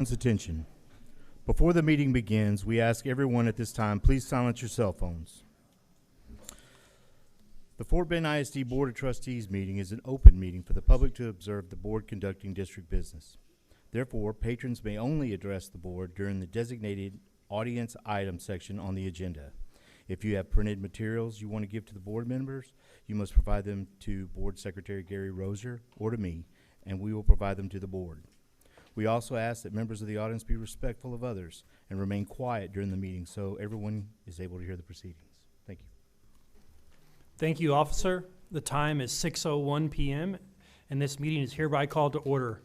Attention. Before the meeting begins, we ask everyone at this time, please silence your cell phones. The Fort Bend ISD Board of Trustees meeting is an open meeting for the public to observe the board conducting district business. Therefore, patrons may only address the board during the designated audience item section on the agenda. If you have printed materials you want to give to the board members, you must provide them to Board Secretary Gary Roser or to me, and we will provide them to the board. We also ask that members of the audience be respectful of others and remain quiet during the meeting so everyone is able to hear the proceedings. Thank you. Thank you, officer. The time is 6:01 p.m. and this meeting is hereby called to order.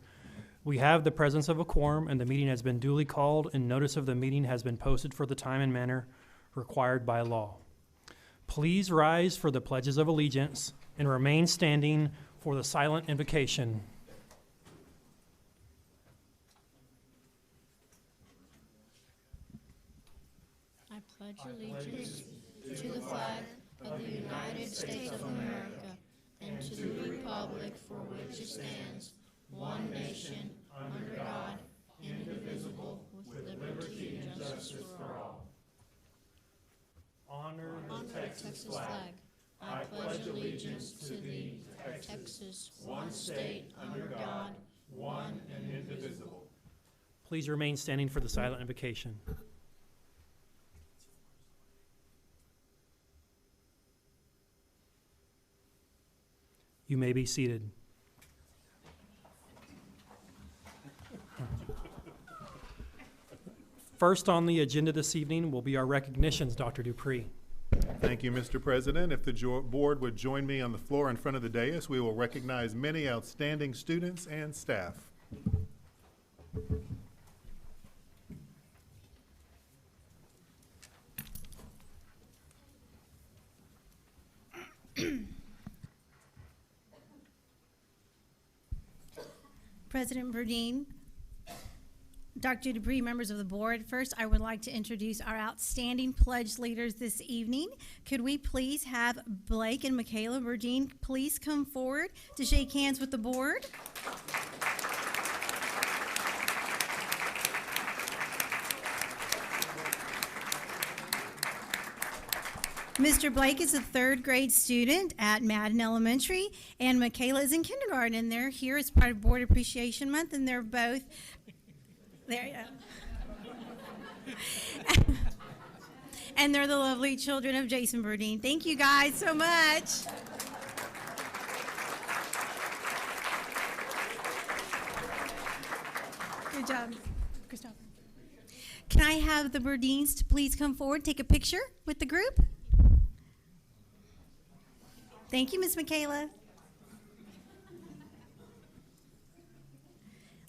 We have the presence of a quorum and the meeting has been duly called and notice of the meeting has been posted for the time and manner required by law. Please rise for the pledges of allegiance and remain standing for the silent invocation. I pledge allegiance to the flag of the United States of America and to the republic for which it stands, one nation, under God, indivisible, with liberty and justice for all. Honor the Texas flag. I pledge allegiance to thee, Texas, one state, under God, one and indivisible. Please remain standing for the silent invocation. You may be seated. First on the agenda this evening will be our recognitions, Dr. Dupree. Thank you, Mr. President. If the board would join me on the floor in front of the dais, we will recognize many outstanding students and staff. President Burdine, Dr. Dupree, members of the board. First, I would like to introduce our outstanding pledge leaders this evening. Could we please have Blake and Michaela Burdine please come forward to shake hands with the board? Mr. Blake is a third grade student at Madden Elementary, and Michaela is in kindergarten, and they're here as part of Board Appreciation Month, and they're both there. And they're the lovely children of Jason Burdine. Thank you guys so much. Good job, Christopher. Can I have the Burdines to please come forward, take a picture with the group? Thank you, Miss Michaela.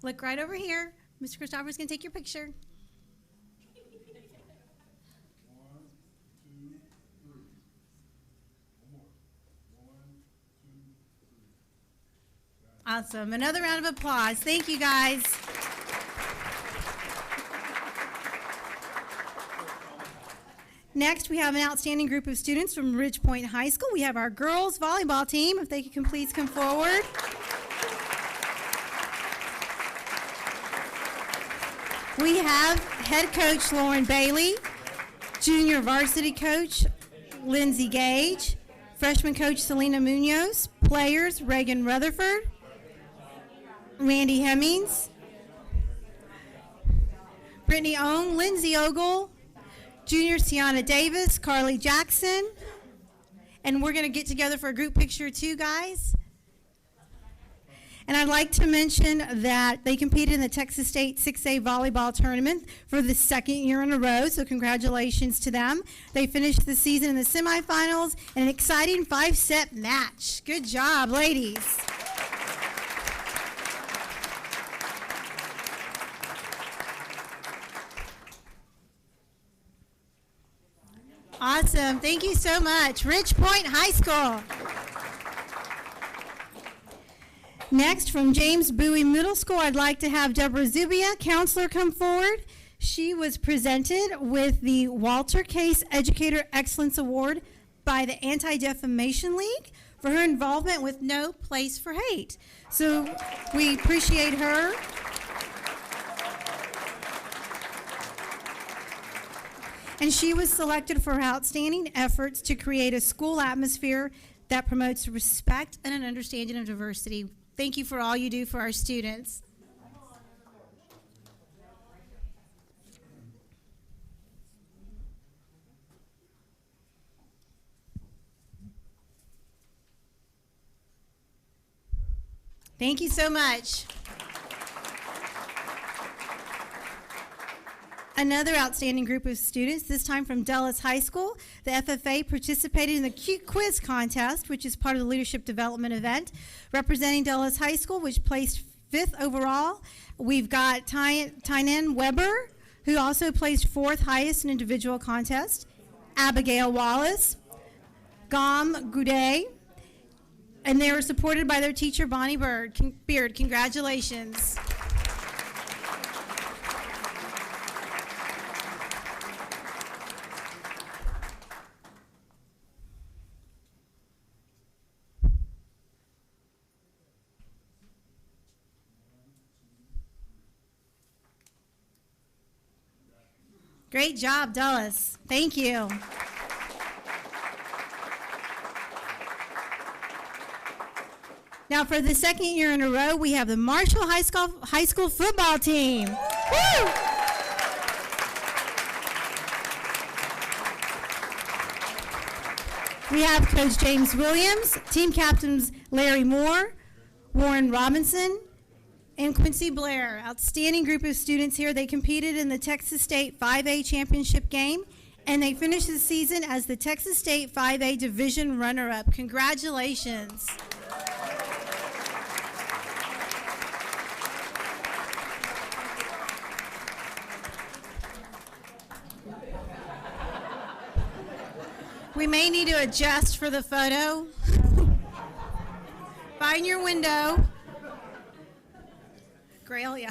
Look right over here. Mr. Christopher is going to take your picture. 1, 2, 3. One more. 1, 2, 3. Awesome. Another round of applause. Thank you, guys. Next, we have an outstanding group of students from Ridge Point High School. We have our girls volleyball team. If they can please come forward. We have head coach Lauren Bailey, junior varsity coach Lindsay Gage, freshman coach Selena Munoz, players Reagan Rutherford, Randy Hemmings, Brittany Ong, Lindsay Ogle, junior Sienna Davis, Carly Jackson, and we're going to get together for a group picture too, guys. And I'd like to mention that they competed in the Texas State 6A volleyball tournament for the second year in a row, so congratulations to them. They finished the season in the semifinals in an exciting 5-set match. Good job, ladies. Awesome. Thank you so much. Ridge Point High School. Next, from James Bowie Middle School, I'd like to have Deborah Zubia, counselor, come forward. She was presented with the Walter Case Educator Excellence Award by the Anti-Defamation League for her involvement with No Place for Hate. So we appreciate her. and she was selected for her outstanding efforts to create a school atmosphere that promotes respect and an understanding of diversity. Thank you for all you do for our students. Thank you so much. Another outstanding group of students, this time from Dulles High School. The FFA participated in the Cute Quiz Contest, which is part of the Leadership Development event. Representing Dulles High School, which placed 5th overall, we've got Tynan Weber, who also placed 4th highest in individual contest. Abigail Wallace, Gom Goudet, and they were supported by their teacher, Bonnie Beard. Congratulations. Great job, Dulles. Thank you. Now, for the second year in a row, we have the Marshall High School football team. Woo! We have Coach James Williams, team captains Larry Moore, Warren Robinson, and Quincy Blair. Outstanding group of students here. They competed in the Texas State 5A championship game, and they finished the season as the Texas State 5A division runner-up. Congratulations. We may need to adjust for the photo. Find your window. Grail, yeah.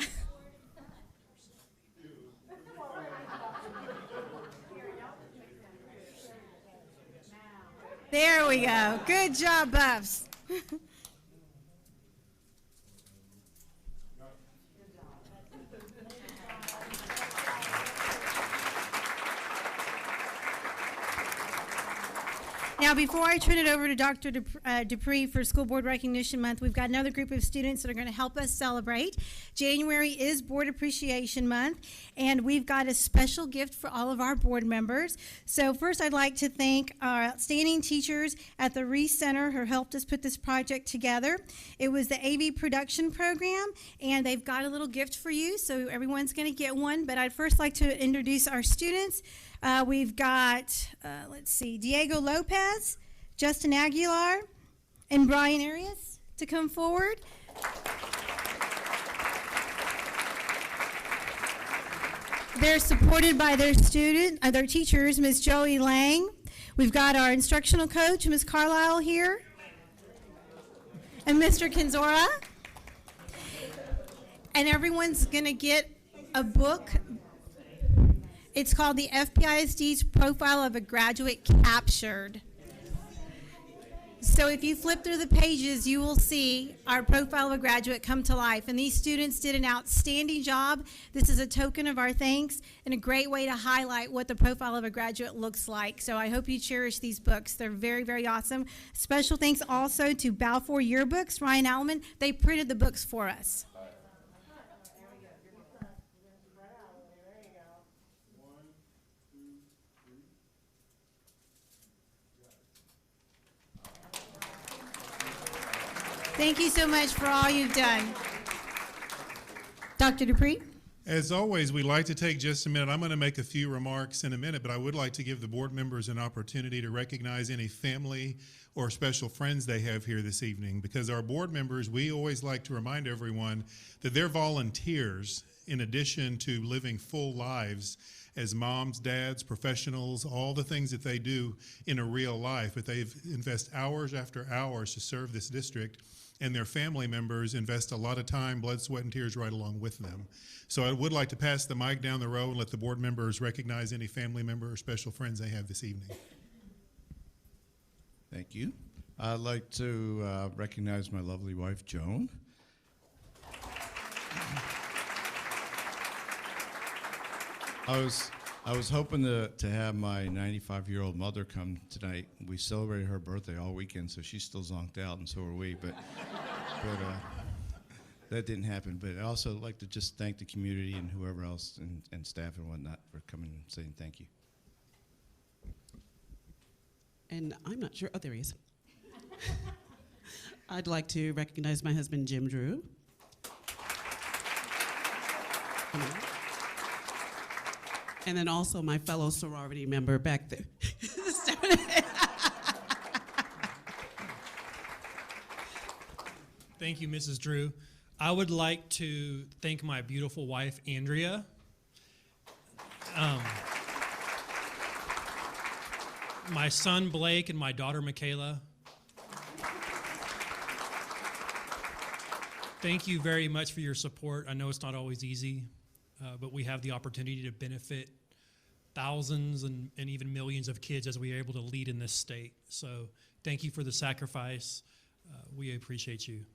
There we go. Good job, Buffs. Now, before I turn it over to Dr. Dupree for School Board Recognition Month, we've got another group of students that are going to help us celebrate. January is Board Appreciation Month, and we've got a special gift for all of our board members. So first, I'd like to thank our outstanding teachers at the Reese Center who helped us put this project together. It was the AV production program, and they've got a little gift for you, so everyone's going to get one. But I'd first like to introduce our students. We've got, Diego Lopez, Justin Aguilar, and Brian Arias to come forward. They're supported by their teachers, Ms. Joey Lang. We've got our instructional coach, Ms. Carlisle here, and Mr. Kenzora. And everyone's going to get a book. It's called the FPISD's Profile of a Graduate Captured. So if you flip through the pages, you will see our Profile of a Graduate come to life. And these students did an outstanding job. This is a token of our thanks and a great way to highlight what the Profile of a Graduate looks like. So I hope you cherish these books. They're very, very awesome. Special thanks also to Balfour Yearbooks, Ryan Allman. They printed the books for us. Thank you so much for all you've done. Dr. Dupree? As always, we like to take just a minute. I'm going to make a few remarks in a minute, but I would like to give the board members an opportunity to recognize any family or special friends they have here this evening, because our board members, we always like to remind everyone that they're volunteers in addition to living full lives as moms, dads, professionals, all the things that they do in a real life, but they invest hours after hours to serve this district, and their family members invest a lot of time, blood, sweat, and tears right along with them. So I would like to pass the mic down the row and let the board members recognize any family member or special friends they have this evening. Thank you. I'd like to recognize my lovely wife, Joan. I I was hoping to have my 95-year-old mother come tonight. We celebrated her birthday all weekend, so she's still zonked out, and so are we. But that didn't happen. But I also like to just thank the community and whoever else and staff and whatnot for coming and saying thank you. And I'm not sure. Oh, there he is. I'd like to recognize my husband, Jim Drew. And then also my fellow sorority member back there. Thank you, Mrs. Drew. I would like to thank my beautiful wife, Andrea. My son, Blake, and my daughter, Michaela. Thank you very much for your support. I know it's not always easy, but we have the opportunity to benefit thousands and even millions of kids as we are able to lead in this state. So thank you for the sacrifice. We appreciate you.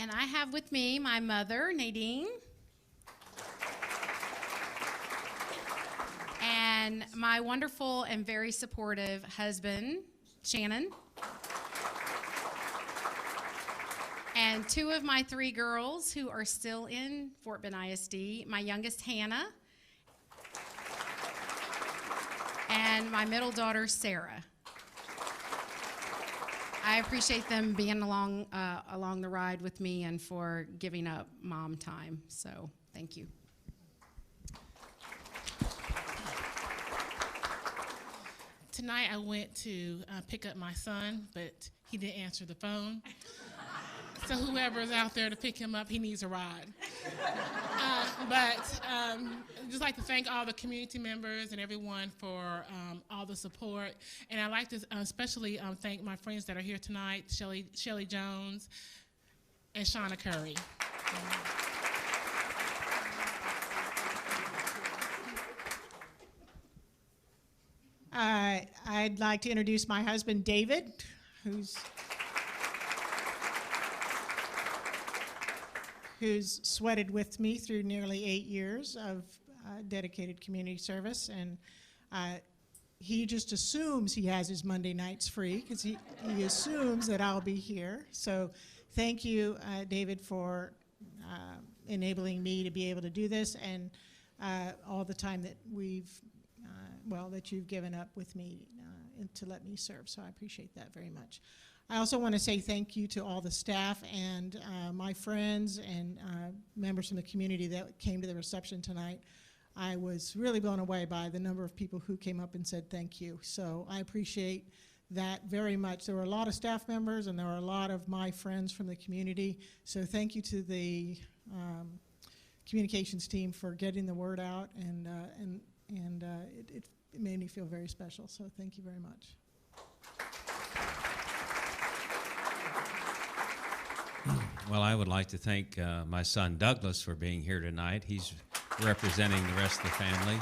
And I have with me my mother, Nadine, and my wonderful and very supportive husband, Shannon, and two of my three girls who are still in Fort Bend ISD, my youngest, Hannah, and my middle daughter, Sarah. I appreciate them being along the ride with me and for giving up mom time. So thank you. Tonight I went to pick up my son, but he didn't answer the phone. So whoever's out there to pick him up, he needs a ride. But I'd just like to thank all the community members and everyone for all the support. And I'd like to especially thank my friends that are here tonight, Shelly Jones and Shauna Curry. I'd like to introduce my husband, David, who's sweated with me through nearly 8 years of dedicated community service, and he just assumes he has his Monday nights free because he assumes that I'll be here. So thank you, David, for enabling me to be able to do this, and all the time that that you've given up with me to let me serve. So I appreciate that very much. I also want to say thank you to all the staff and my friends and members from the community that came to the reception tonight. I was really blown away by the number of people who came up and said thank you. So I appreciate that very much. There were a lot of staff members and there were a lot of my friends from the community. So thank you to the communications team for getting the word out, and it made me feel very special. So thank you very much. Well, I would like to thank my son Douglas for being here tonight. He's representing the rest of the family,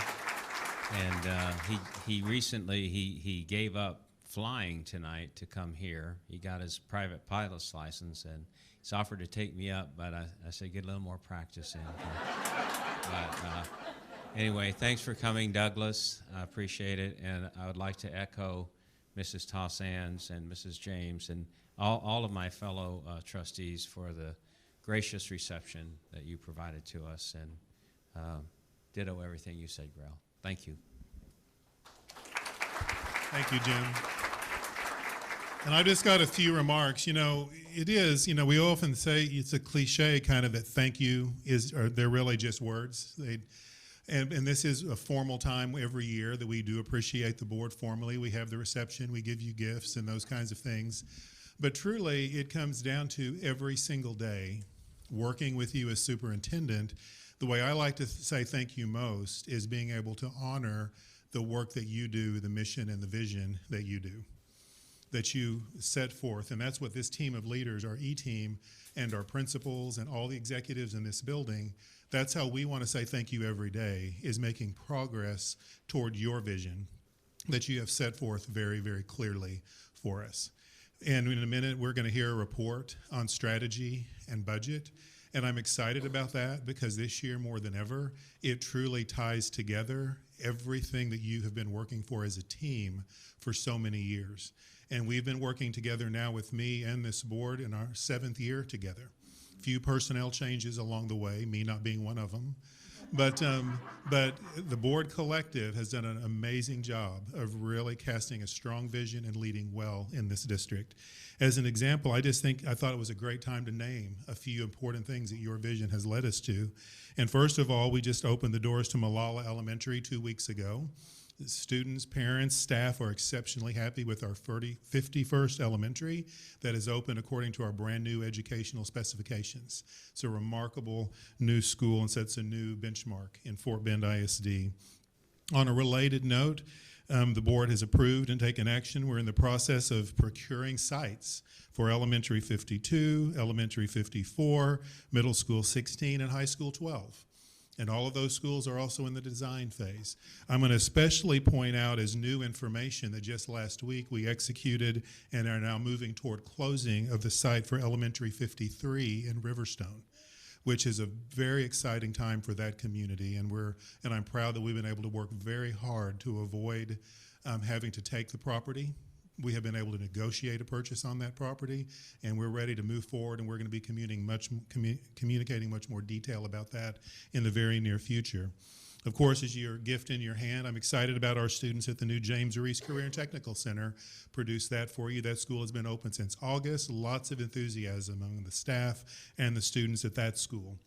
and he recently gave up flying tonight to come here. He got his private pilot's license, and he's offered to take me up, but I said get a little more practice in. But anyway, thanks for coming, Douglas. I appreciate it, and I would like to echo Mrs. Tossans and Mrs. James and all of my fellow trustees for the gracious reception that you provided to us, and ditto everything you said, Grell. Thank you. Thank you, Jim. And I just got a few remarks. You know, it is, we often say it's a cliche kind of that thank you they're really just words. And this is a formal time every year that we do appreciate the board formally. We have the reception, we give you gifts and those kinds of things. But truly, it comes down to every single day working with you as superintendent. The way I like to say thank you most is being able to honor the work that you do, the mission and the vision that you do, that you set forth. And that's what this team of leaders, our E-team, and our principals and all the executives in this building, that's how we want to say thank you every day, is making progress toward your vision that you have set forth very, very clearly for us. And in a minute, we're going to hear a report on strategy and budget. And I'm excited about that because this year, more than ever, it truly ties together everything that you have been working for as a team for so many years. And we've been working together now with me and this board in our 7th year together. Few personnel changes along the way, me not being one of them. But the board collective has done an amazing job of really casting a strong vision and leading well in this district. As an example, I thought it was a great time to name a few important things that your vision has led us to. And first of all, we just opened the doors to Malala Elementary 2 weeks ago. Students, parents, staff are exceptionally happy with our 51st elementary that is open according to our brand new educational specifications. It's a remarkable new school and sets a new benchmark in Fort Bend ISD. On a related note, the board has approved and taken action. We're in the process of procuring sites for elementary 52, elementary 54, middle school 16, and high school 12. And all of those schools are also in the design phase. I'm going to especially point out as new information that just last week we executed and are now moving toward closing of the site for elementary 53 in Riverstone, which is a very exciting time for that community. And I'm proud that we've been able to work very hard to avoid having to take the property. We have been able to negotiate a purchase on that property, and we're ready to move forward, and we're going to be communicating much more detail about that in the very near future. Of course, as your gift in your hand, I'm excited about our students at the new James Reese Career and Technical Center. Produced that for you. That school has been open since August. Lots of enthusiasm among the staff and the students at that school.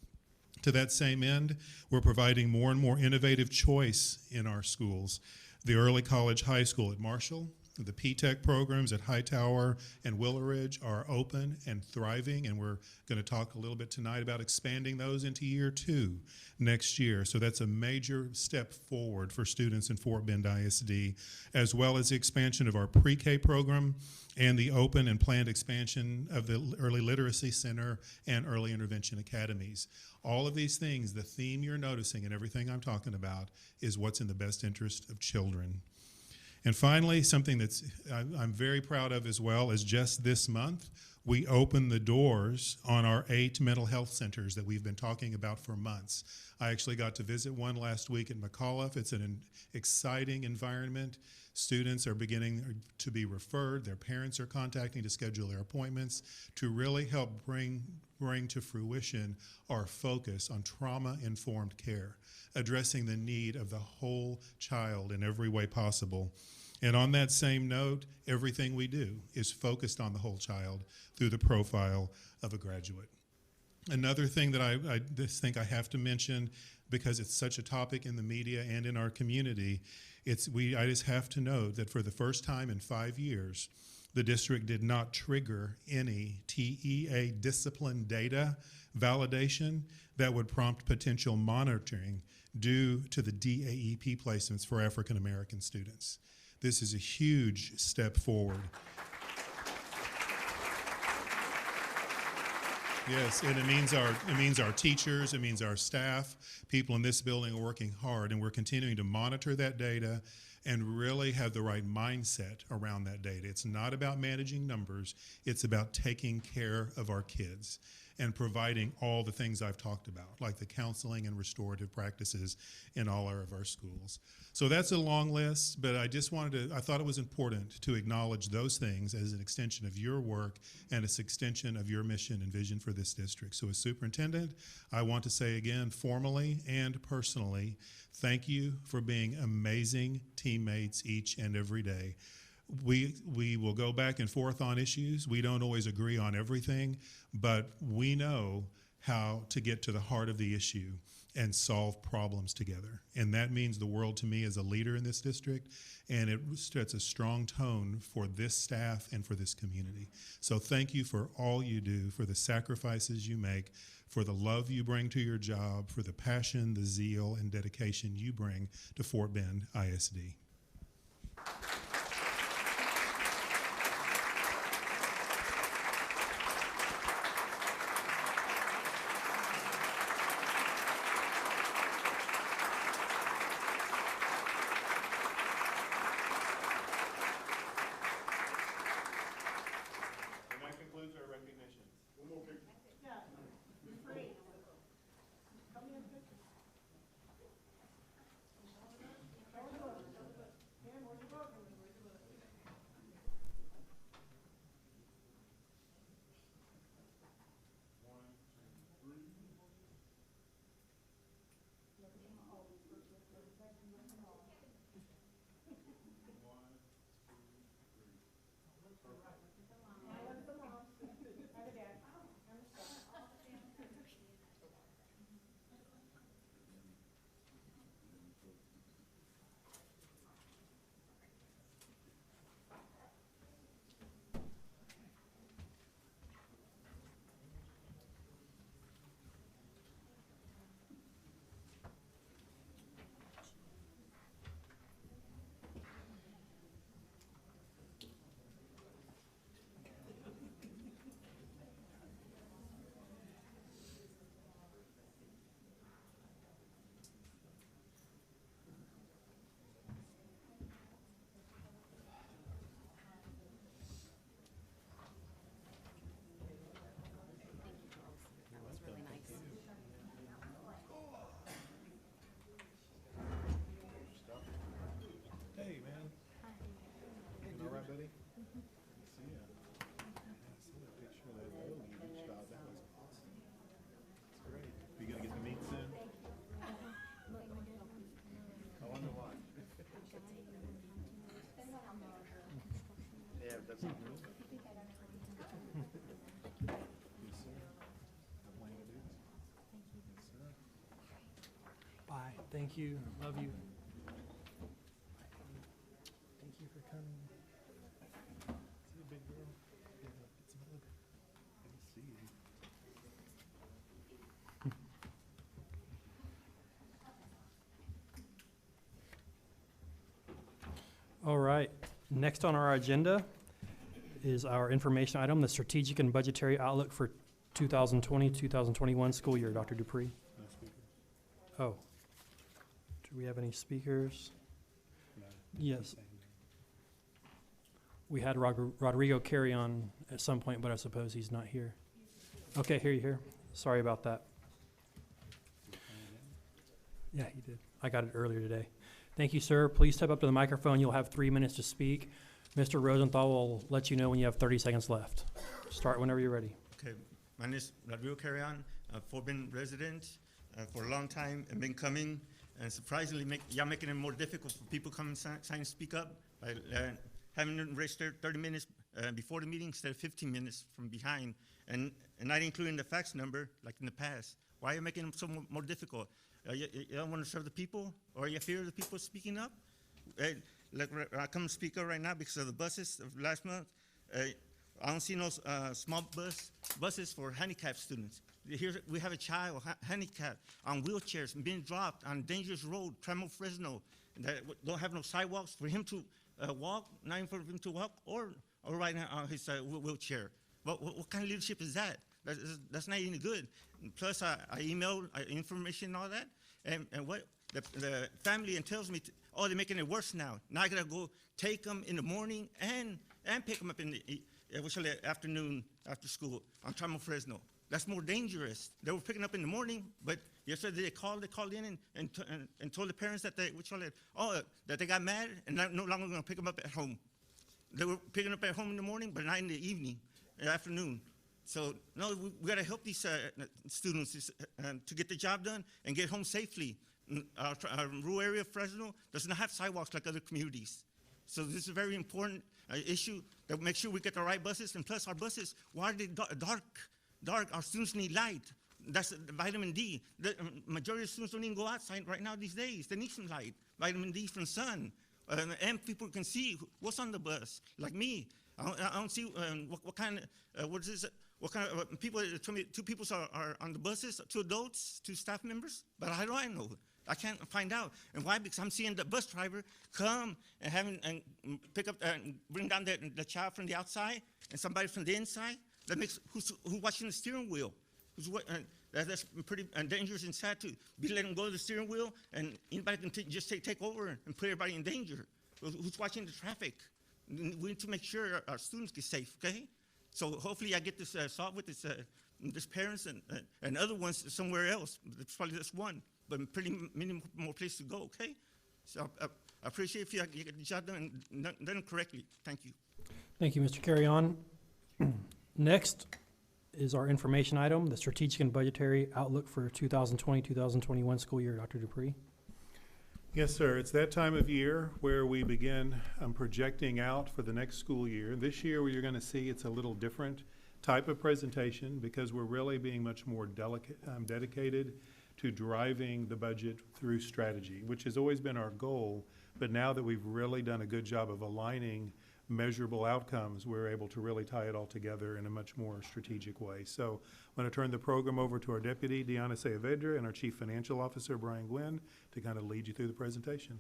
To that same end, we're providing more and more innovative choice in our schools. The early college high school at Marshall, the P-Tech programs at Hightower and Willow Ridge are open and thriving, and we're going to talk a little bit tonight about expanding those into year 2 next year. So that's a major step forward for students in Fort Bend ISD, as well as the expansion of our pre-K program and the open and planned expansion of the Early Literacy Center and Early Intervention Academies. All of these things, the theme you're noticing and everything I'm talking about is what's in the best interest of children. And finally, something that's I'm very proud of as well is just this month, we opened the doors on our 8 mental health centers that we've been talking about for months. I actually got to visit one last week at McAuliffe. It's an exciting environment. Students are beginning to be referred. Their parents are contacting to schedule their appointments to really help bring to fruition our focus on trauma-informed care, addressing the need of the whole child in every way possible. And on that same note, everything we do is focused on the whole child through the profile of a graduate. Another thing that I just think I have to mention, because it's such a topic in the media and in our community, I just have to note that for the first time in 5 years, the district did not trigger any TEA discipline data validation that would prompt potential monitoring due to the DAEP placements for African American students. This is a huge step forward. Yes, and it means our teachers, it means our staff, people in this building are working hard, and we're continuing to monitor that data and really have the right mindset around that data. It's not about managing numbers, it's about taking care of our kids and providing all the things I've talked about, like the counseling and restorative practices in all of our schools. So that's a long list, but I thought it was important to acknowledge those things as an extension of your work and as an extension of your mission and vision for this district. So as superintendent, I want to say again, formally and personally, thank you for being amazing teammates each and every day. We will go back and forth on issues. We don't always agree on everything, but we know how to get to the heart of the issue and solve problems together. And that means the world to me as a leader in this district, and it sets a strong tone for this staff and for this community. So thank you for all you do, for the sacrifices you make, for the love you bring to your job, for the passion, the zeal, and dedication you bring to Fort Bend ISD. And that concludes our recognition. Yeah, you're free. Thank you. Love you. Thank you for coming. See you, big girl. Yeah, get some hug. Good to see you. All right. Next on our agenda is our information item, the strategic and budgetary outlook for 2020-2021 school year. Dr. Dupree. Oh. Do we have any speakers? Yes. We had Rodrigo carry on at some point, but I suppose he's not here. Okay, here. Sorry about that. Yeah, he did. I got it earlier today. Thank you, sir. Please step up to the microphone. You'll have 3 minutes to speak. Mr. Rosenthal will let you know when you have 30 seconds left. Start whenever you're ready. Okay, my name is Rodrigo Carrion, a Fort Bend resident for a long time and been coming, and surprisingly, y'all making it more difficult for people come and sign and speak up by having them register 30 minutes before the meeting instead of 15 minutes from behind, and not including the fax number like in the past. Why are you making it so more difficult? You don't want to serve the people, or you fear the people speaking up? Like I come to speak up right now because of the buses of last month. I don't see no small buses for handicapped students. Here we have a child handicapped on wheelchairs and being dropped on a dangerous road, Tremel, Fresno, that don't have no sidewalks for him to walk, not even for him to walk or ride on his wheelchair. What kind of leadership is that? That's not any good. And plus, I emailed information and all that, and what the family tells me, oh, they're making it worse now. Now I gotta go take them in the morning and pick them up in the afternoon after school on Tremel, Fresno. That's more dangerous. They were picking up in the morning, but yesterday they called in and told the parents that that they got mad and no longer going to pick them up at home. They were picking up at home in the morning, but not in the evening, in the afternoon. So no, we got to help these students to get the job done and get home safely. Our rural area of Fresno does not have sidewalks like other communities. So this is a very important issue that make sure we get the right buses. And plus our buses, why are they dark? Our students need light. That's vitamin D. The majority of students don't even go outside right now these days. They need some light, vitamin D from sun. And people can see what's on the bus, like me. I don't see what kind of people, 2 people are on the buses, 2 adults, 2 staff members, but how do I know? I can't find out. And why? Because I'm seeing the bus driver come and pick up and bring down the child from the outside and somebody from the inside. That makes who's watching the steering wheel. That's pretty dangerous and sad to be letting go of the steering wheel, and anybody can just take over and put everybody in danger. Who's watching the traffic? We need to make sure our students get safe. Okay, so hopefully I get this solved with this parents and other ones somewhere else. It's probably just one, but many more places to go. Okay, so I appreciate if you get the job done correctly. Thank you. Thank you, Mr. Carry-On. Next is our information item, the strategic and budgetary outlook for 2020-2021 school year. Dr. Dupree. Yes, sir. It's that time of year where we begin projecting out for the next school year. This year, you're going to see it's a little different type of presentation because we're really being much more dedicated to driving the budget through strategy, which has always been our goal. But now that we've really done a good job of aligning measurable outcomes, we're able to really tie it all together in a much more strategic way. So I'm going to turn the program over to our Deputy, Deanna Saavedra, and our Chief Financial Officer, Brian Gwynn, to kind of lead you through the presentation.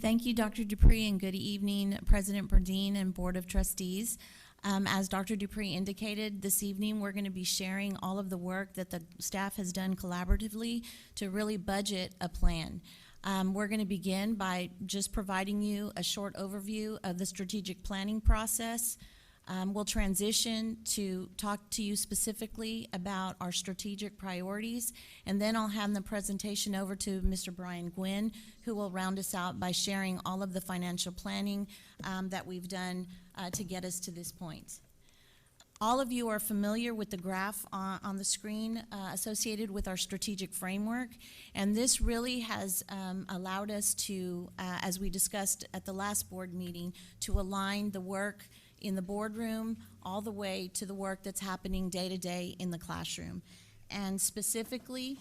Thank you, Dr. Dupree, and good evening, President Burdine and Board of Trustees. As Dr. Dupree indicated, this evening we're going to be sharing all of the work that the staff has done collaboratively to really budget a plan. We're going to begin by just providing you a short overview of the strategic planning process. We'll transition to talk to you specifically about our strategic priorities, and then I'll hand the presentation over to Mr. Brian Gwynn, who will round us out by sharing all of the financial planning that we've done to get us to this point. All of you are familiar with the graph on the screen associated with our strategic framework, and this really has allowed us to, as we discussed at the last board meeting, to align the work in the boardroom all the way to the work that's happening day to day in the classroom. And specifically,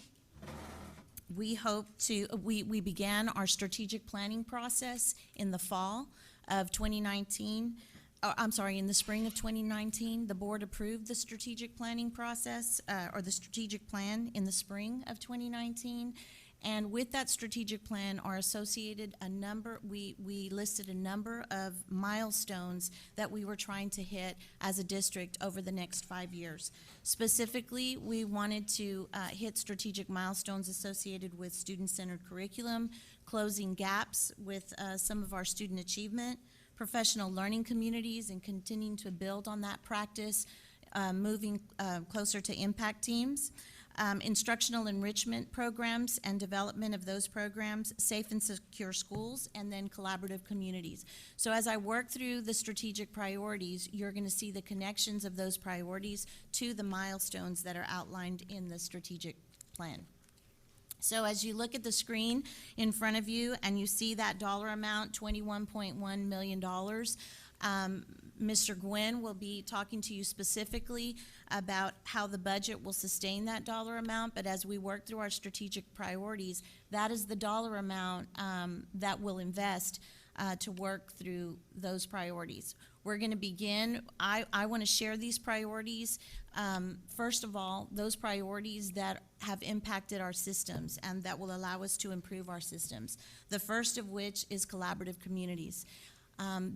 We began our strategic planning process in the fall of 2019. In the spring of 2019. The board approved the strategic planning process, or the strategic plan in the spring of 2019. And with that strategic plan are associated we listed a number of milestones that we were trying to hit as a district over the next 5 years. Specifically, we wanted to hit strategic milestones associated with student-centered curriculum, closing gaps with some of our student achievement, professional learning communities, and continuing to build on that practice, moving closer to impact teams. Instructional enrichment programs and development of those programs, safe and secure schools, and then collaborative communities. So as I work through the strategic priorities, you're going to see the connections of those priorities to the milestones that are outlined in the strategic plan. So as you look at the screen in front of you and you see that dollar amount, $21.1 million, Mr. Gwynn will be talking to you specifically about how the budget will sustain that dollar amount, but as we work through our strategic priorities, that is the dollar amount that we'll invest to work through those priorities. We're going to begin, I want to share these priorities. First of all, those priorities that have impacted our systems and that will allow us to improve our systems. The first of which is collaborative communities.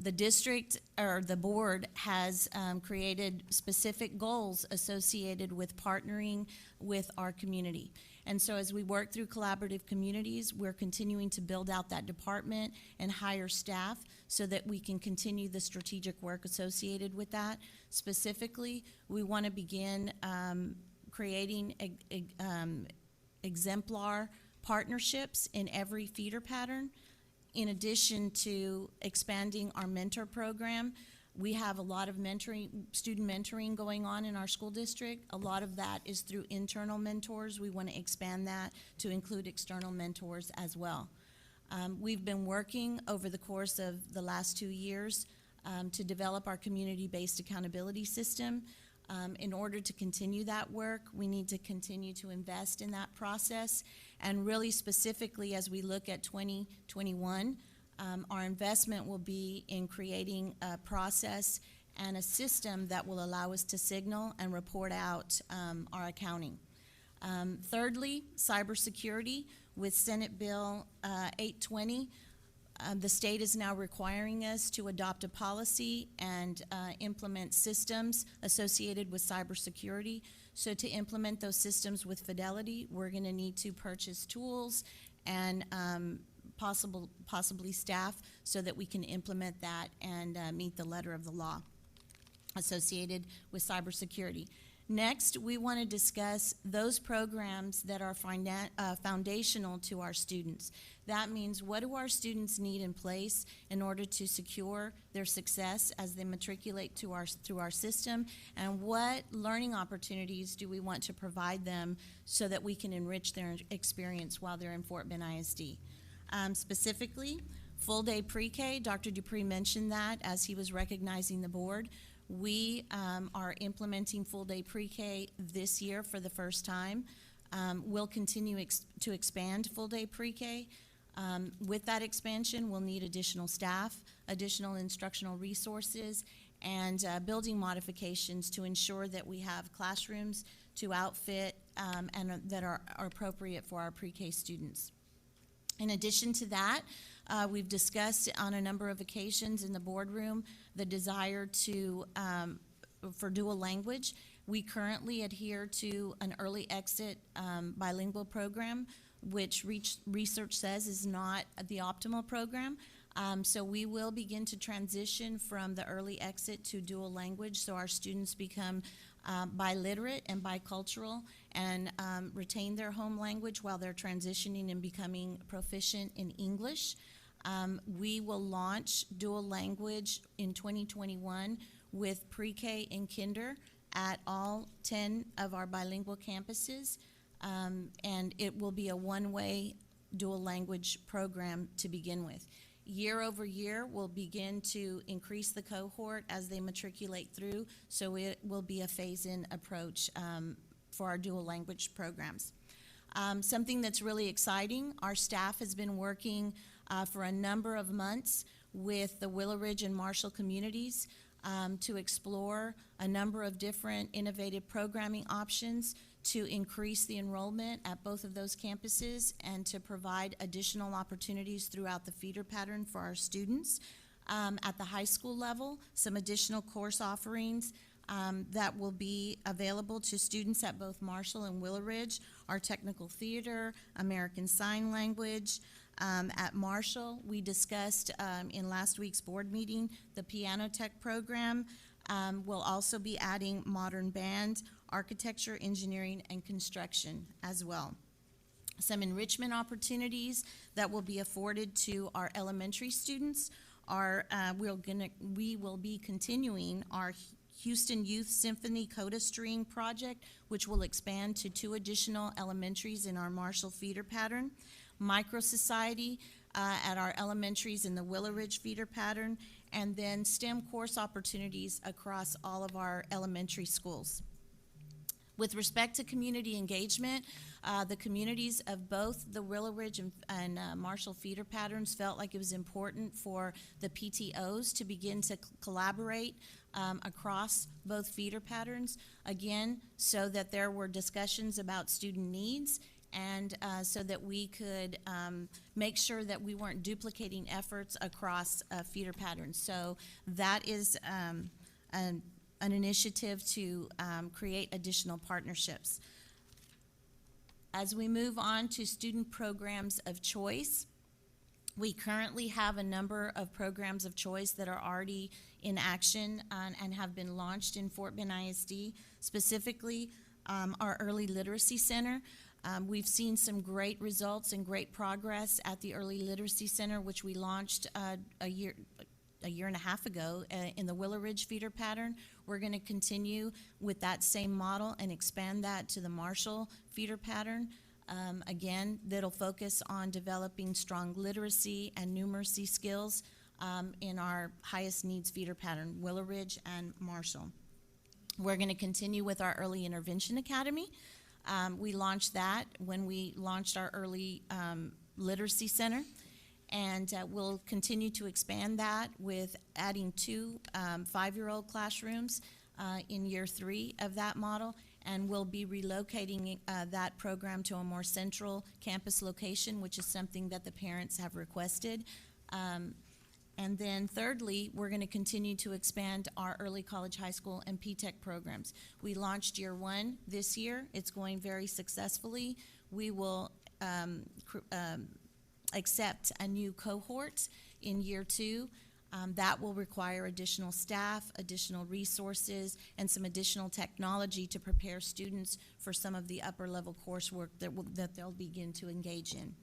The district or the board has created specific goals associated with partnering with our community. And so as we work through collaborative communities, we're continuing to build out that department and hire staff so that we can continue the strategic work associated with that. Specifically, we want to begin creating exemplar partnerships in every feeder pattern. In addition to expanding our mentor program, we have a lot of student mentoring going on in our school district. A lot of that is through internal mentors. We want to expand that to include external mentors as well. We've been working over the course of the last 2 years to develop our community-based accountability system. In order to continue that work, we need to continue to invest in that process. And really specifically, as we look at 2021, our investment will be in creating a process and a system that will allow us to signal and report out our accounting. Thirdly, cybersecurity. With Senate Bill 820, the state is now requiring us to adopt a policy and implement systems associated with cybersecurity. So to implement those systems with fidelity, we're going to need to purchase tools and possibly staff so that we can implement that and meet the letter of the law associated with cybersecurity. Next, we want to discuss those programs that are foundational to our students. That means, what do our students need in place in order to secure their success as they matriculate through our system, and what learning opportunities do we want to provide them so that we can enrich their experience while they're in Fort Bend ISD. Specifically, full-day pre-K, Dr. Dupree mentioned that as he was recognizing the board. We are implementing full-day pre-K this year for the first time. We'll continue to expand full-day pre-K. With that expansion, we'll need additional staff, additional instructional resources, and building modifications to ensure that we have classrooms to outfit and that are appropriate for our pre-K students. In addition to that, we've discussed on a number of occasions in the boardroom the desire for dual language. We currently adhere to an early exit bilingual program, which research says is not the optimal program. So we will begin to transition from the early exit to dual language so our students become biliterate and bicultural and retain their home language while they're transitioning and becoming proficient in English. We will launch dual language in 2021 with pre-K and kinder at all 10 of our bilingual campuses, and it will be a one-way dual language program to begin with. Year over year, we'll begin to increase the cohort as they matriculate through, so it will be a phase-in approach for our dual language programs. Something that's really exciting, our staff has been working for a number of months with the Willow Ridge and Marshall communities to explore a number of different innovative programming options to increase the enrollment at both of those campuses and to provide additional opportunities throughout the feeder pattern for our students. At the high school level, some additional course offerings that will be available to students at both Marshall and Willow Ridge are technical theater, American Sign Language. At Marshall, we discussed in last week's board meeting the piano tech program. We'll also be adding modern band, architecture, engineering, and construction as well. Some enrichment opportunities that will be afforded to our elementary students are we will be continuing our Houston Youth Symphony Coda String project, which will expand to 2 additional elementaries in our Marshall feeder pattern. Micro Society at our elementaries in the Willow Ridge feeder pattern, and then STEM course opportunities across all of our elementary schools. With respect to community engagement, the communities of both the Willow Ridge and Marshall feeder patterns felt like it was important for the PTOs to begin to collaborate across both feeder patterns, again, so that there were discussions about student needs and so that we could make sure that we weren't duplicating efforts across feeder patterns. So that is an initiative to create additional partnerships. As we move on to student programs of choice, we currently have a number of programs of choice that are already in action and have been launched in Fort Bend ISD, specifically our Early Literacy Center. We've seen some great results and great progress at the Early Literacy Center, which we launched a year and a half ago in the Willow Ridge feeder pattern. We're going to continue with that same model and expand that to the Marshall feeder pattern. Again, that'll focus on developing strong literacy and numeracy skills in our highest needs feeder pattern, Willow Ridge and Marshall. We're going to continue with our Early Intervention Academy. We launched that when we launched our Early Literacy Center. And we'll continue to expand that with adding 2 5-year-old classrooms in year 3 of that model. And we'll be relocating that program to a more central campus location, which is something that the parents have requested. And then thirdly, we're going to continue to expand our early college, high school, and P-TECH programs. We launched year 1 this year. It's going very successfully. We will accept a new cohort in year 2. That will require additional staff, additional resources, and some additional technology to prepare students for some of the upper level coursework that they'll begin to engage in.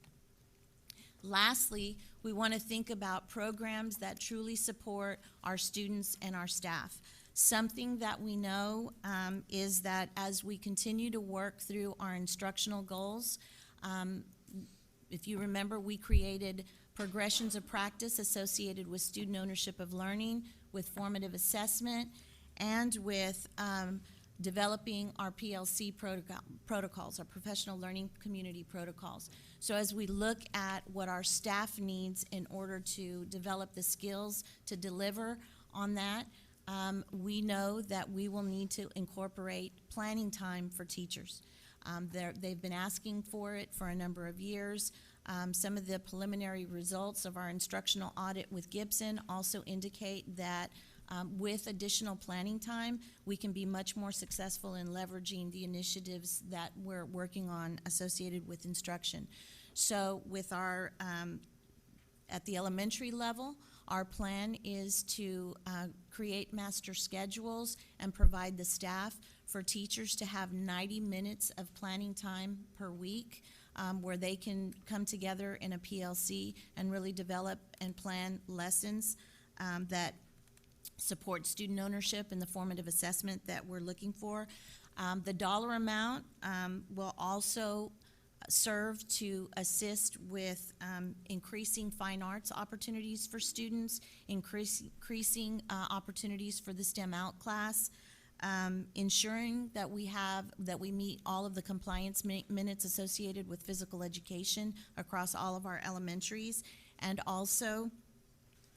Lastly, we want to think about programs that truly support our students and our staff. Something that we know is that as we continue to work through our instructional goals, if you remember, we created progressions of practice associated with student ownership of learning, with formative assessment, and with developing our PLC protocols, our professional learning community protocols. So as we look at what our staff needs in order to develop the skills to deliver on that, we know that we will need to incorporate planning time for teachers. They've been asking for it for a number of years. Some of the preliminary results of our instructional audit with Gibson also indicate that with additional planning time, we can be much more successful in leveraging the initiatives that we're working on associated with instruction. So with our, at the elementary level, our plan is to create master schedules and provide the staff for teachers to have 90 minutes of planning time per week where they can come together in a PLC and really develop and plan lessons that support student ownership and the formative assessment that we're looking for. The dollar amount will also serve to assist with increasing fine arts opportunities for students, increasing opportunities for the STEM out class, ensuring that we meet all of the compliance minutes associated with physical education across all of our elementaries, and also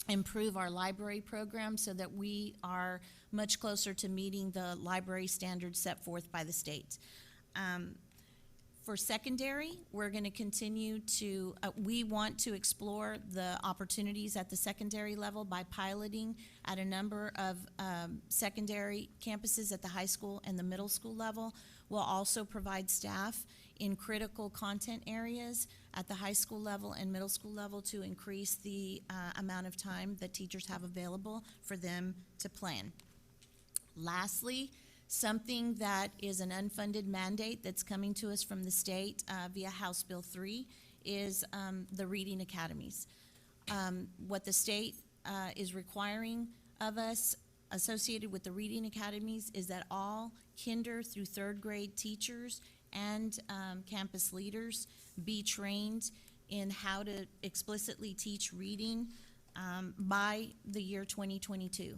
improve our library program so that we are much closer to meeting the library standards set forth by the state. For secondary, we're going to continue to, we want to explore the opportunities at the secondary level by piloting at a number of secondary campuses at the high school and the middle school level. We'll also provide staff in critical content areas at the high school level and middle school level to increase the amount of time that teachers have available for them to plan. Lastly, something that is an unfunded mandate that's coming to us from the state via House Bill 3 is the Reading Academies. What the state is requiring of us associated with the Reading Academies is that all kinder through third grade teachers and campus leaders be trained in how to explicitly teach reading by the year 2022.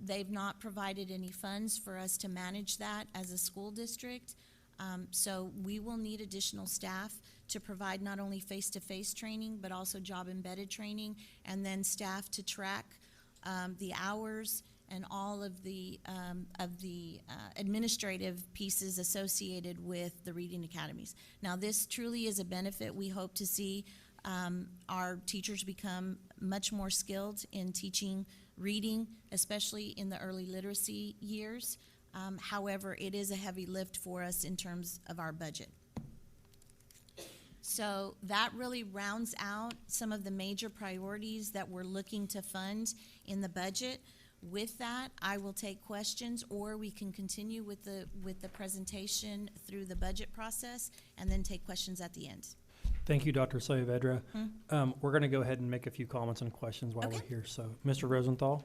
They've not provided any funds for us to manage that as a school district, so we will need additional staff to provide not only face-to-face training, but also job-embedded training, and then staff to track the hours and all of the administrative pieces associated with the Reading Academies. Now, this truly is a benefit. We hope to see our teachers become much more skilled in teaching reading, especially in the early literacy years. However, it is a heavy lift for us in terms of our budget. So that really rounds out some of the major priorities that we're looking to fund in the budget. With that, I will take questions, or we can continue with the presentation through the budget process and then take questions at the end. Thank you, Dr. Saavedra. We're going to go ahead and make a few comments and questions while we're here. So, Mr. Rosenthal.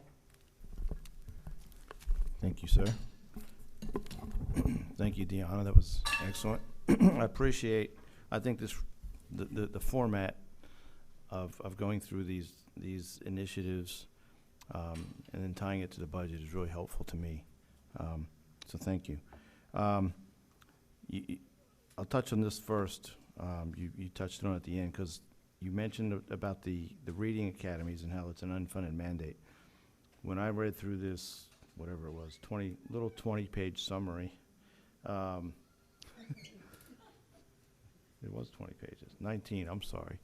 Thank you, sir. Thank you, Deanna. That was excellent. I appreciate, I think the format of going through these initiatives and then tying it to the budget is really helpful to me. So thank you. I'll touch on this first. You touched on it at the end because you mentioned about the Reading Academies and how it's an unfunded mandate. When I read through this, whatever it was, 20-page summary, it was 20 pages, 19, I'm sorry.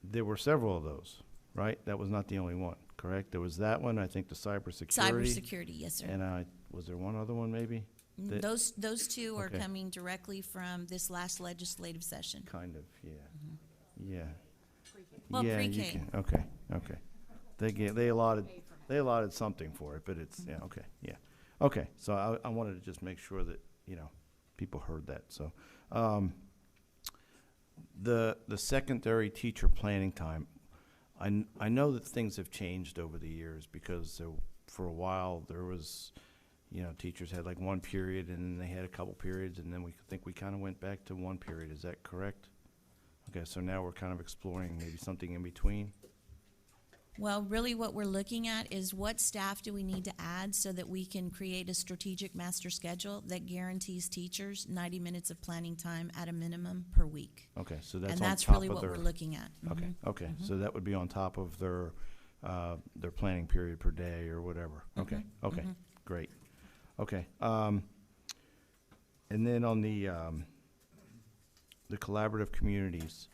There were several of those, right? That was not the only one, correct? There was that one, I think the cybersecurity. Cybersecurity, yes, sir. And was there one other one maybe? Those two are okay. coming directly from this last legislative session. Kind of, yeah. Yeah. Well, yeah, pre-K. Okay. They allotted something for it, but it's, yeah, okay, yeah. Okay, so I wanted to just make sure that, people heard that, so. The secondary teacher planning time, I know that things have changed over the years because for a while there was, teachers had like one period and then they had a couple periods and then we kind of went back to one period. Is that correct? Okay, so now we're kind of exploring maybe something in between. Well, really what we're looking at is what staff do we need to add so that we can create a strategic master schedule that guarantees teachers 90 minutes of planning time at a minimum per week. Okay, so that's and on that's top really of what their, we're looking at. Okay, okay, so that would be on top of their planning period per day or whatever. Okay, okay, great. Okay, and then on the collaborative communities,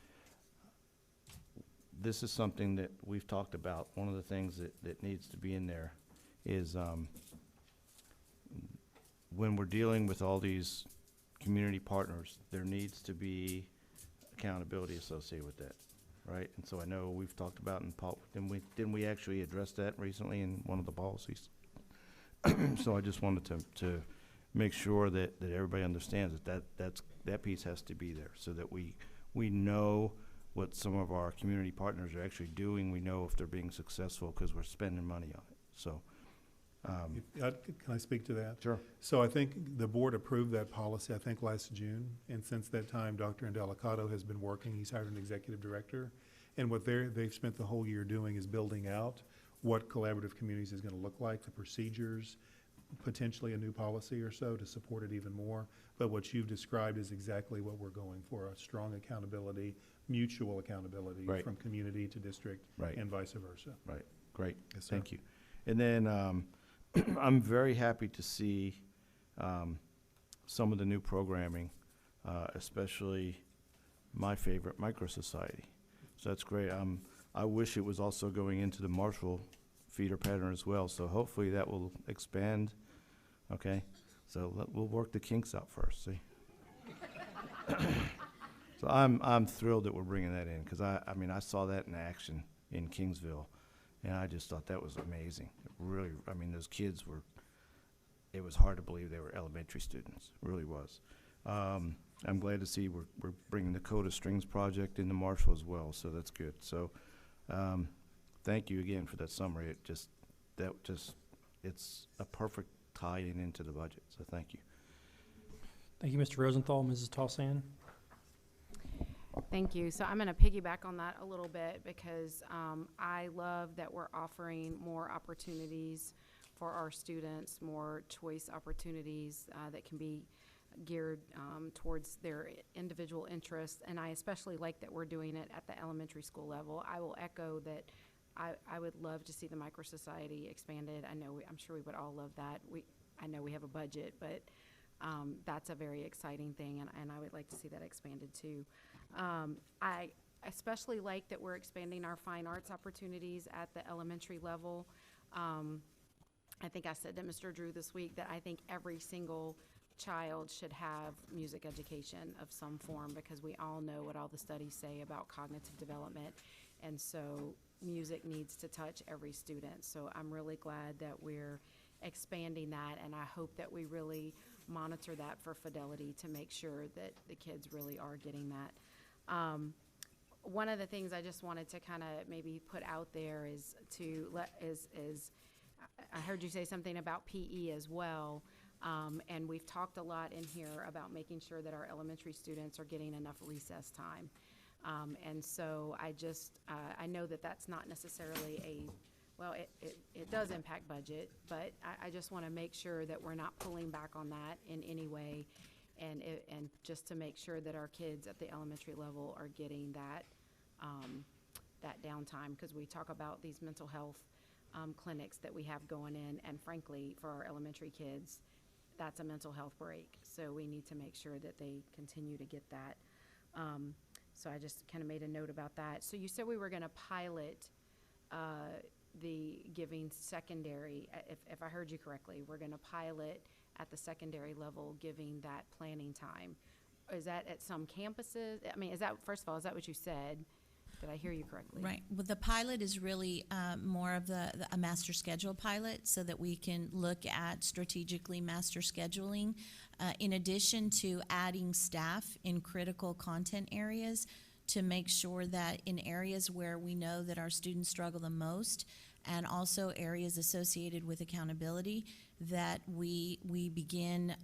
this is something that we've talked about. One of the things that needs to be in there is when we're dealing with all these community partners, there needs to be accountability associated with that, right? And so I know we've talked about didn't we actually address that recently in one of the policies? So I just wanted to make sure that everybody understands that piece has to be there so that we know what some of our community partners are actually doing. We know if they're being successful because we're spending money on it. So, can I speak to that? Sure. So I think the board approved that policy, I think last June, and since that time, Dr. Indelicato has been working. He's hired an executive director, and what they've spent the whole year doing is building out what collaborative communities is going to look like, the procedures, potentially a new policy or so to support it even more. But what you've described is exactly what we're going for, a strong accountability, mutual accountability Right. from community to district Right. and vice versa. Right, great, Yes, sir. thank you. And then, I'm very happy to see, some of the new programming, especially my favorite, Micro Society. So that's great. I wish it was also going into the Marshall feeder pattern as well, so hopefully that will expand, okay? So we'll work the kinks out first, see? So I'm thrilled that we're bringing that in, because I mean, I saw that in action in Kingsville, and I just thought that was amazing. It really, I mean, those kids were, it was hard to believe they were elementary students, it really was. I'm glad to see we're bringing the Coda Strings project into Marshall as well, so that's good. So, thank you again for that summary. It's a perfect tie-in into the budget, so thank you. Thank you, Mr. Rosenthal. Mrs. Tolsan? Thank you. So I'm going to piggyback on that a little bit because I love that we're offering more opportunities for our students, more choice opportunities that can be geared towards their individual interests. And I especially like that we're doing it at the elementary school level. I will echo that I would love to see the Micro Society expanded. I'm sure we would all love that. I know we have a budget, but that's a very exciting thing, and I would like to see that expanded too. I especially like that we're expanding our fine arts opportunities at the elementary level. I think I said to Mr. Drew this week that I think every single child should have music education of some form, because we all know what all the studies say about cognitive development, and so music needs to touch every student. So I'm really glad that we're expanding that, and I hope that we really monitor that for fidelity to make sure that the kids really are getting that. One of the things I just wanted to kind of maybe put out there is I heard you say something about PE as well, and we've talked a lot in here about making sure that our elementary students are getting enough recess time. And so I know that that's not necessarily it does impact budget, but I just want to make sure that we're not pulling back on that in any way, and just to make sure that our kids at the elementary level are getting that downtime, because we talk about these mental health clinics that we have going in, and frankly, for our elementary kids, that's a mental health break. So we need to make sure that they continue to get that. So I just kind of made a note about that. So you said we were going to pilot the giving secondary, if I heard you correctly, we're going to pilot at the secondary level giving that planning time. Is that at some campuses? I mean, first of all, is that what you said? Did I hear you correctly? Right. Well, the pilot is really more of a master schedule pilot, so that we can look at strategically master scheduling, in addition to adding staff in critical content areas to make sure that in areas where we know that our students struggle the most, and also areas associated with accountability, that we begin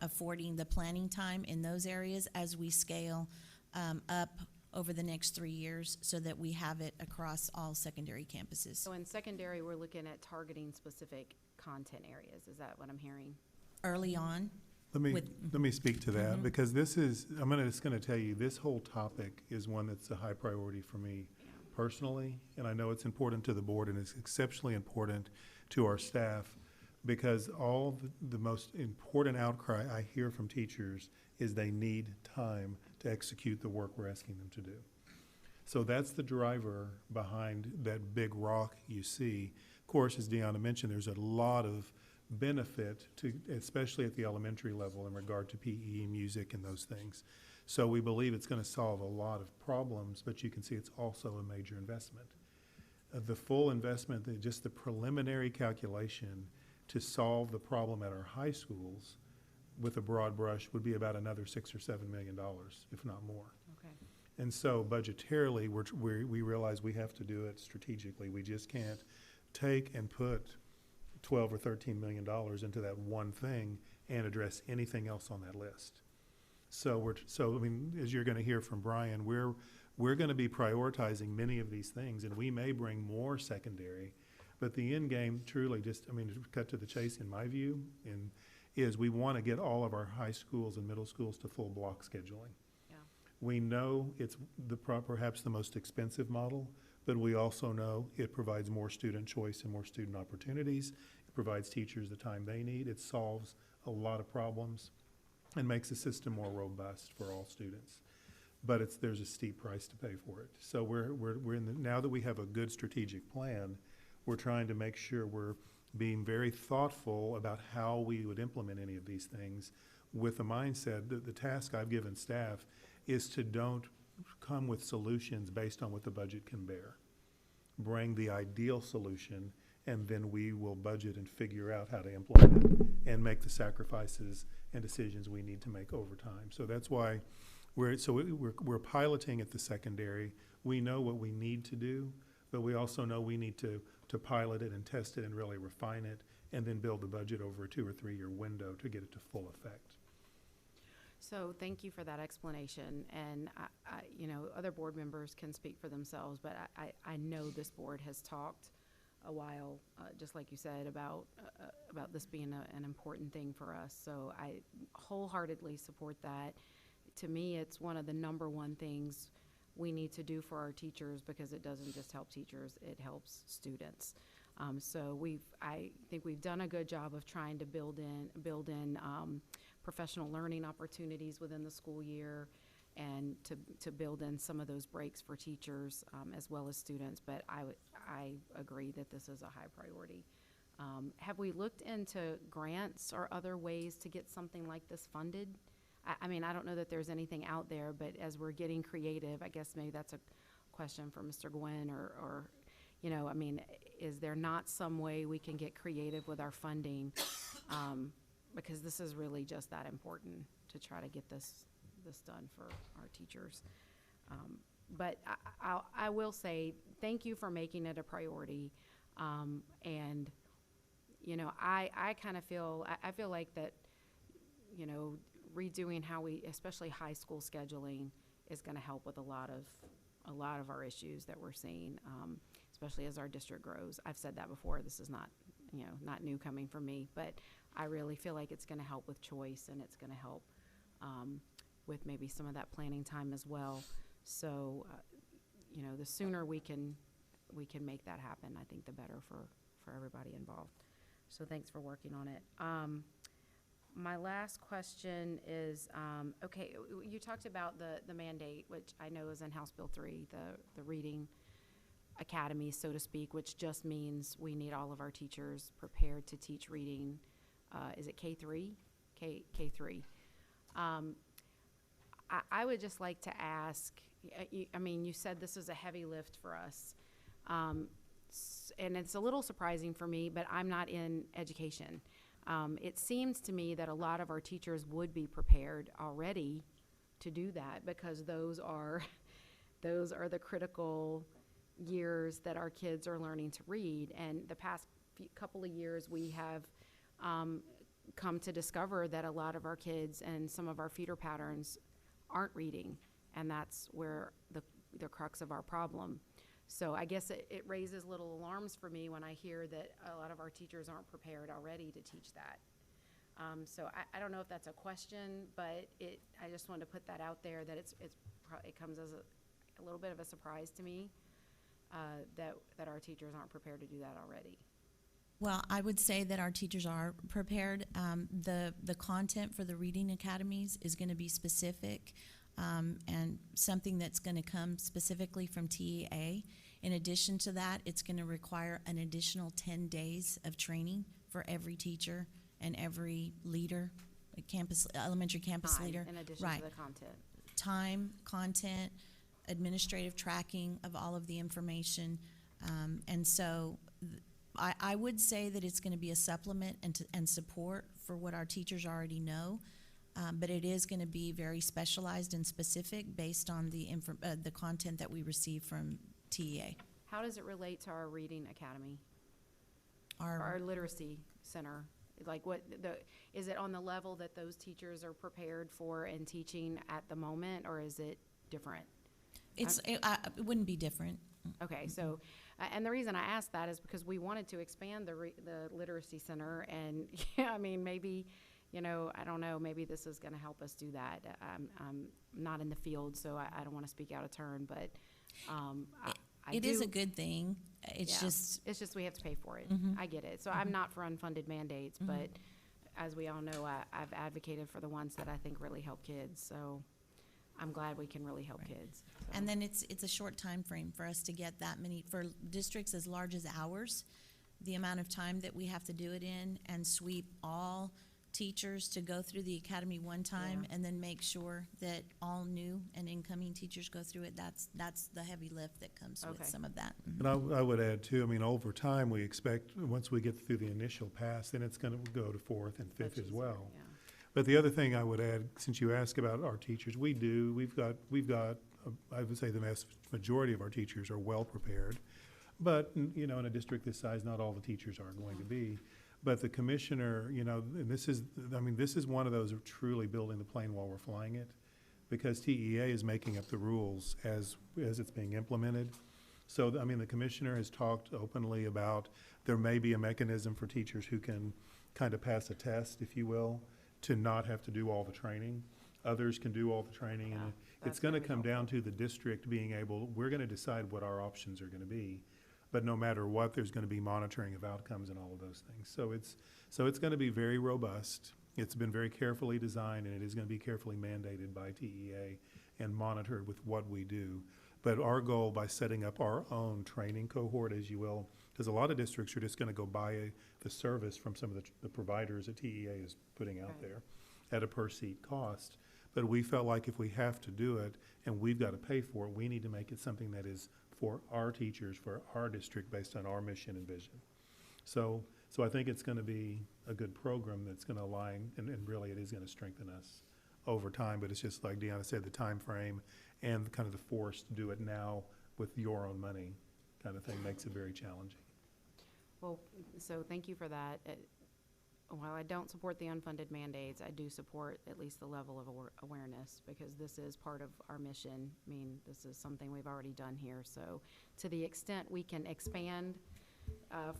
affording the planning time in those areas as we scale up over the next 3 years, so that we have it across all secondary campuses. So in secondary, we're looking at targeting specific content areas. Is that what I'm hearing? Early on. Let me speak to that, because I'm just going to tell you, this whole topic is one that's a high priority for me personally, and I know it's important to the board, and it's exceptionally important to our staff, because all the most important outcry I hear from teachers is they need time to execute the work we're asking them to do. So that's the driver behind that big rock you see. Of course, as Deanna mentioned, there's a lot of benefit to, especially at the elementary level, in regard to PE, music, and those things. So we believe it's going to solve a lot of problems, but you can see it's also a major investment. The full investment, just the preliminary calculation to solve the problem at our high schools with a broad brush would be about another $6 or $7 million, if not more. Okay. And so budgetarily, we realize we have to do it strategically. We just can't take and put $12 or $13 million into that one thing and address anything else on that list. So I mean, as you're going to hear from Brian, we're going to be prioritizing many of these things, and we may bring more secondary, But the end game truly just, I mean, to cut to the chase in my view, is we want to get all of our high schools and middle schools to full block scheduling. Yeah. We know it's perhaps the most expensive model, but we also know it provides more student choice and more student opportunities. It provides teachers the time they need. It solves a lot of problems and makes the system more robust for all students. But there's a steep price to pay for it. So we're in the, now that we have a good strategic plan, we're trying to make sure we're being very thoughtful about how we would implement any of these things with the mindset that the task I've given staff is to don't come with solutions based on what the budget can bear. Bring the ideal solution, and then we will budget and figure out how to implement it and make the sacrifices and decisions we need to make over time. So that's why we're piloting at the secondary. We know what we need to do, but we also know we need to pilot it and test it and really refine it, and then build the budget over a 2 or 3 year window to get it to full effect. So thank you for that explanation. And I you know, other board members can speak for themselves, but I know this board has talked a while, just like you said, about this being an important thing for us. So I wholeheartedly support that. To me, it's one of the #1 things we need to do for our teachers, because it doesn't just help teachers, it helps students. So I think we've done a good job of trying to build in professional learning opportunities within the school year, and to build in some of those breaks for teachers as well as students. But I agree that this is a high priority. Have we looked into grants or other ways to get something like this funded? I mean, I don't know that there's anything out there, but as we're getting creative, I guess maybe that's a question for Mr. Gwynn, or you know, I mean, is there not some way we can get creative with our funding? Because this is really just that important to try to get this done for our teachers. But I will say thank you for making it a priority. And, you know, I kind of feel, I feel like that, you know, redoing how we, especially high school scheduling, is going to help with a lot of our issues that we're seeing, especially as our district grows. I've said that before. This is not, you know, not new coming from me, but I really feel like it's going to help with choice, and it's going to help with maybe some of that planning time as well. So, you know, the sooner we can make that happen, I think the better for everybody involved. So thanks for working on it. My last question is, okay, you talked about the mandate, which I know is in House Bill 3, the reading academies, so to speak, which just means we need all of our teachers prepared to teach reading. Is it K3? K3. I would just like to ask, I mean, you said this is a heavy lift for us. And it's a little surprising for me, but I'm not in education. It seems to me that a lot of our teachers would be prepared already to do that, because those are the critical years that our kids are learning to read. And the past couple of years, we have come to discover that a lot of our kids and some of our feeder patterns aren't reading, and that's where the crux of our problem. So I guess it raises little alarms for me when I hear that a lot of our teachers aren't prepared already to teach that. So I don't know if that's a question, but I just wanted to put that out there, that it comes as a little bit of a surprise to me that our teachers aren't prepared to do that already. Well, I would say that our teachers are prepared. The content for the reading academies is going to be specific, and something that's going to come specifically from TEA. In addition to that, it's going to require an additional 10 days of training for every teacher and every leader, elementary campus leader. In addition to the content. Time, content, administrative tracking of all of the information. And so I would say that it's going to be a supplement and support for what our teachers already know. But it is going to be very specialized and specific based on the content that we receive from TEA. How does it relate to our reading academy? Our literacy center? Like, is it on the level that those teachers are prepared for and teaching at the moment, or is it different? It wouldn't be different. Okay, so, and the reason I asked that is because we wanted to expand the literacy center, and, yeah, I mean, maybe, you know, I don't know, maybe this is gonna help us do that. I'm not in the field, so I don't wanna speak out of turn, but, It is a good thing. It's just, It's just we have to pay for it. Mhm. I get it. So I'm not for unfunded mandates, but as we all know, I've advocated for the ones that I think really help kids, so I'm glad we can really help kids. So. and then it's a short time frame for us to get that many, for districts as large as ours, the amount of time that we have to do it in and sweep all teachers to go through the academy one time and then make sure that all new and incoming teachers go through it. That's the heavy lift that comes with some of that. And I would add too, I mean, over time, we expect, once we get through the initial pass, then it's gonna go to fourth and fifth as well. Yeah. But the other thing I would add, since you asked about our teachers, we've got, I would say the vast majority of our teachers are well-prepared. But, you know, in a district this size, not all the teachers are going to be. But the commissioner, you know, and this is one of those of truly building the plane while we're flying it, because TEA is making up the rules as it's being implemented. So, I mean, the commissioner has talked openly about there may be a mechanism for teachers who can kind of pass a test, if you will, to not have to do all the training. Others can do all the training, and it's gonna come down to the district being able, we're gonna decide what our options are gonna be. But no matter what, there's gonna be monitoring of outcomes and all of those things. So it's gonna be very robust. It's been very carefully designed, and it is gonna be carefully mandated by TEA and monitored with what we do. But our goal, by setting up our own training cohort, as you will, because a lot of districts are just gonna go buy the service from some of the providers that TEA is putting out there at a per seat cost. But we felt like if we have to do it and we've got to pay for it, we need to make it something that is for our teachers, for our district, based on our mission and vision. So I think it's going to be a good program that's going to align, and really it is going to strengthen us over time. But it's just like Deanna said, the time frame and kind of the force to do it now with your own money kind of thing makes it very challenging. Well, so thank you for that. While I don't support the unfunded mandates, I do support at least the level of awareness, because this is part of our mission. I mean, this is something we've already done here. So to the extent we can expand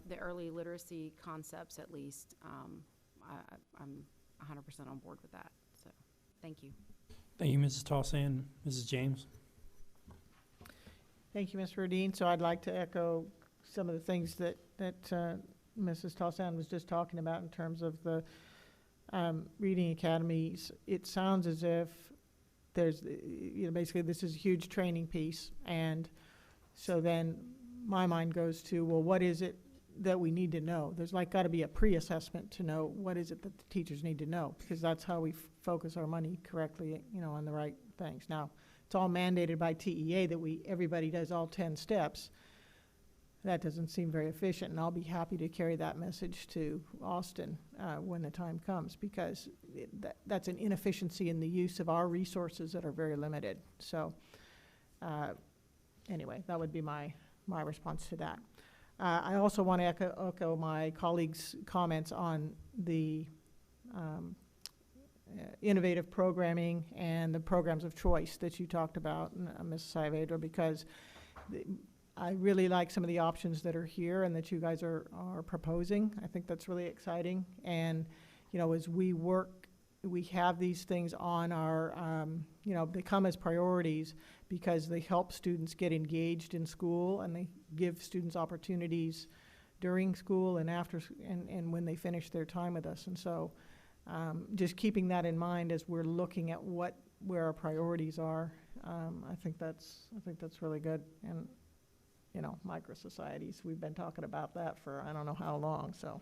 the early literacy concepts, at least, I'm 100% on board with that. So thank you. Thank you, Mrs. Towson. Mrs. James? Thank you, Mr. Radine. So I'd like to echo some of the things that Mrs. Towson was just talking about in terms of the reading academies. It sounds as if there's, you know, basically this is a huge training piece. And so then my mind goes to, well, what is it that we need to know? There's like got to be a pre-assessment to know what is it that the teachers need to know, because that's how we focus our money correctly, you know, on the right things. Now, it's all mandated by TEA that everybody does all 10 steps. That doesn't seem very efficient, and I'll be happy to carry that message to Austin when the time comes, because that's an inefficiency in the use of our resources that are very limited. So anyway, that would be my response to that. I also want to echo my colleagues' comments on the innovative programming and the programs of choice that you talked about, Ms. Saavedra, because I really like some of the options that are here and that you guys are proposing. I think that's really exciting. And, you know, as we work, we have these things on our, you know, they come as priorities because they help students get engaged in school, and they give students opportunities during school and after, and when they finish their time with us. And so just keeping that in mind as we're looking at where our priorities are, I think that's really good. And you know, micro-societies, we've been talking about that for I don't know how long, so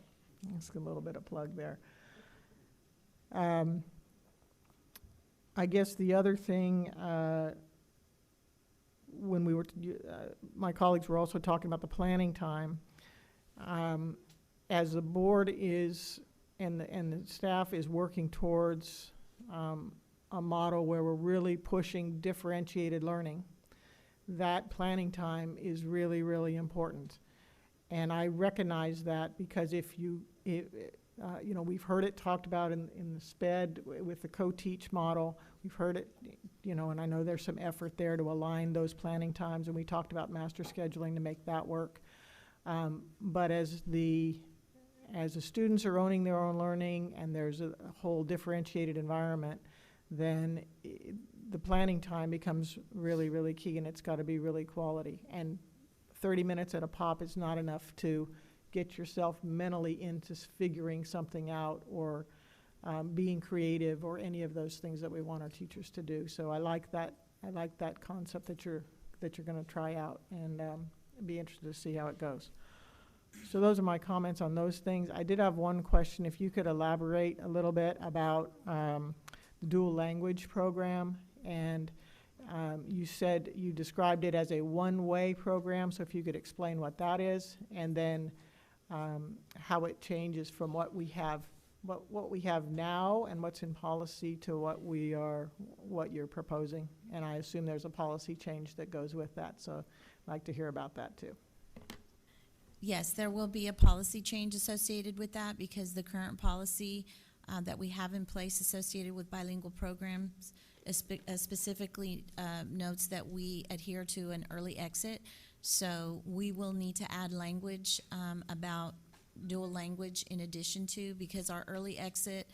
that's a little bit of plug there. I guess the other thing, when we were, my colleagues were also talking about the planning time. As the board is, and the staff is working towards a model where we're really pushing differentiated learning, that planning time is really, really important. And I recognize that, because You know, we've heard it talked about in the SPED with the co-teach model. We've heard it, you know, and I know there's some effort there to align those planning times, and we talked about master scheduling to make that work. But as the students are owning their own learning and there's a whole differentiated environment, then the planning time becomes really, really key, and it's got to be really quality. And 30 minutes at a pop is not enough to get yourself mentally into figuring something out or being creative or any of those things that we want our teachers to do. So I like that concept that you're going to try out, and be interested to see how it goes. So those are my comments on those things. I did have one question. If you could elaborate a little bit about the dual language program, and you said you described it as a one-way program, so if you could explain what that is, and then how it changes from what we have now and what's in policy to what you're proposing. And I assume there's a policy change that goes with that, so I'd like to hear about that too. Yes, there will be a policy change associated with that, because the current policy that we have in place associated with bilingual programs specifically notes that we adhere to an early exit. So we will need to add language about dual language in addition to, because our early exit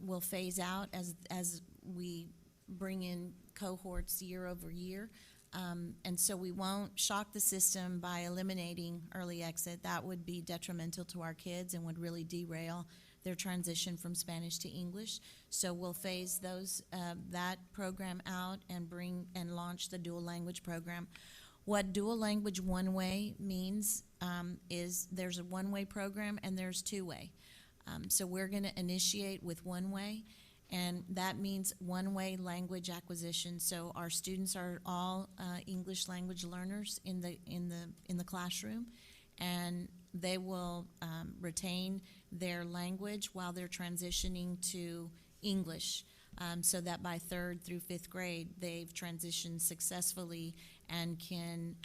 will phase out as we bring in cohorts year over year. And so we won't shock the system by eliminating early exit. That would be detrimental to our kids and would really derail their transition from Spanish to English. So we'll phase that program out and launch the dual language program. What dual language one-way means is there's a one-way program and there's two-way. So we're going to initiate with one-way, and that means one-way language acquisition. So our students are all English language learners in the classroom, and they will retain their language while they're transitioning to English, so that by 3rd through 5th grade they've transitioned successfully and can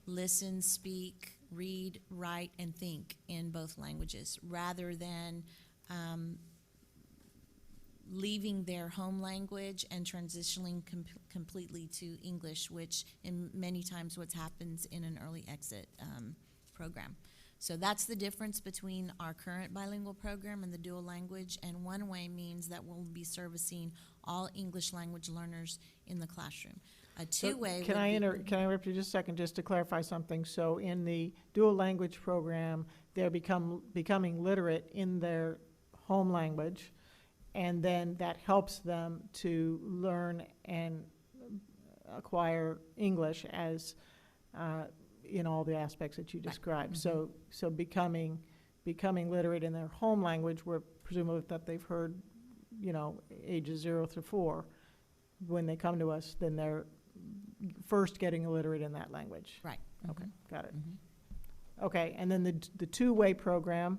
listen, speak, read, write, and think in both languages, rather than leaving their home language and transitioning completely to English, which in many times what happens in an early exit program. So that's the difference between our current bilingual program and the dual language. And one way means that we'll be servicing all English language learners in the classroom. A two-way Can I interrupt you just a second just to clarify something? So in the dual language program, they're becoming literate in their home language, and then that helps them to learn and acquire English as in all the aspects that you described. Right. Mm-hmm. So becoming literate in their home language, where presumably that they've heard, ages 0 through 4, when they come to us, then they're first getting illiterate in that language. Right. Okay, got it. Mm-hmm. Okay, and then the two-way program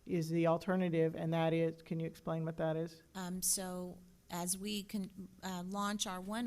is the alternative, and that is, can you explain what that is? So as we can launch our one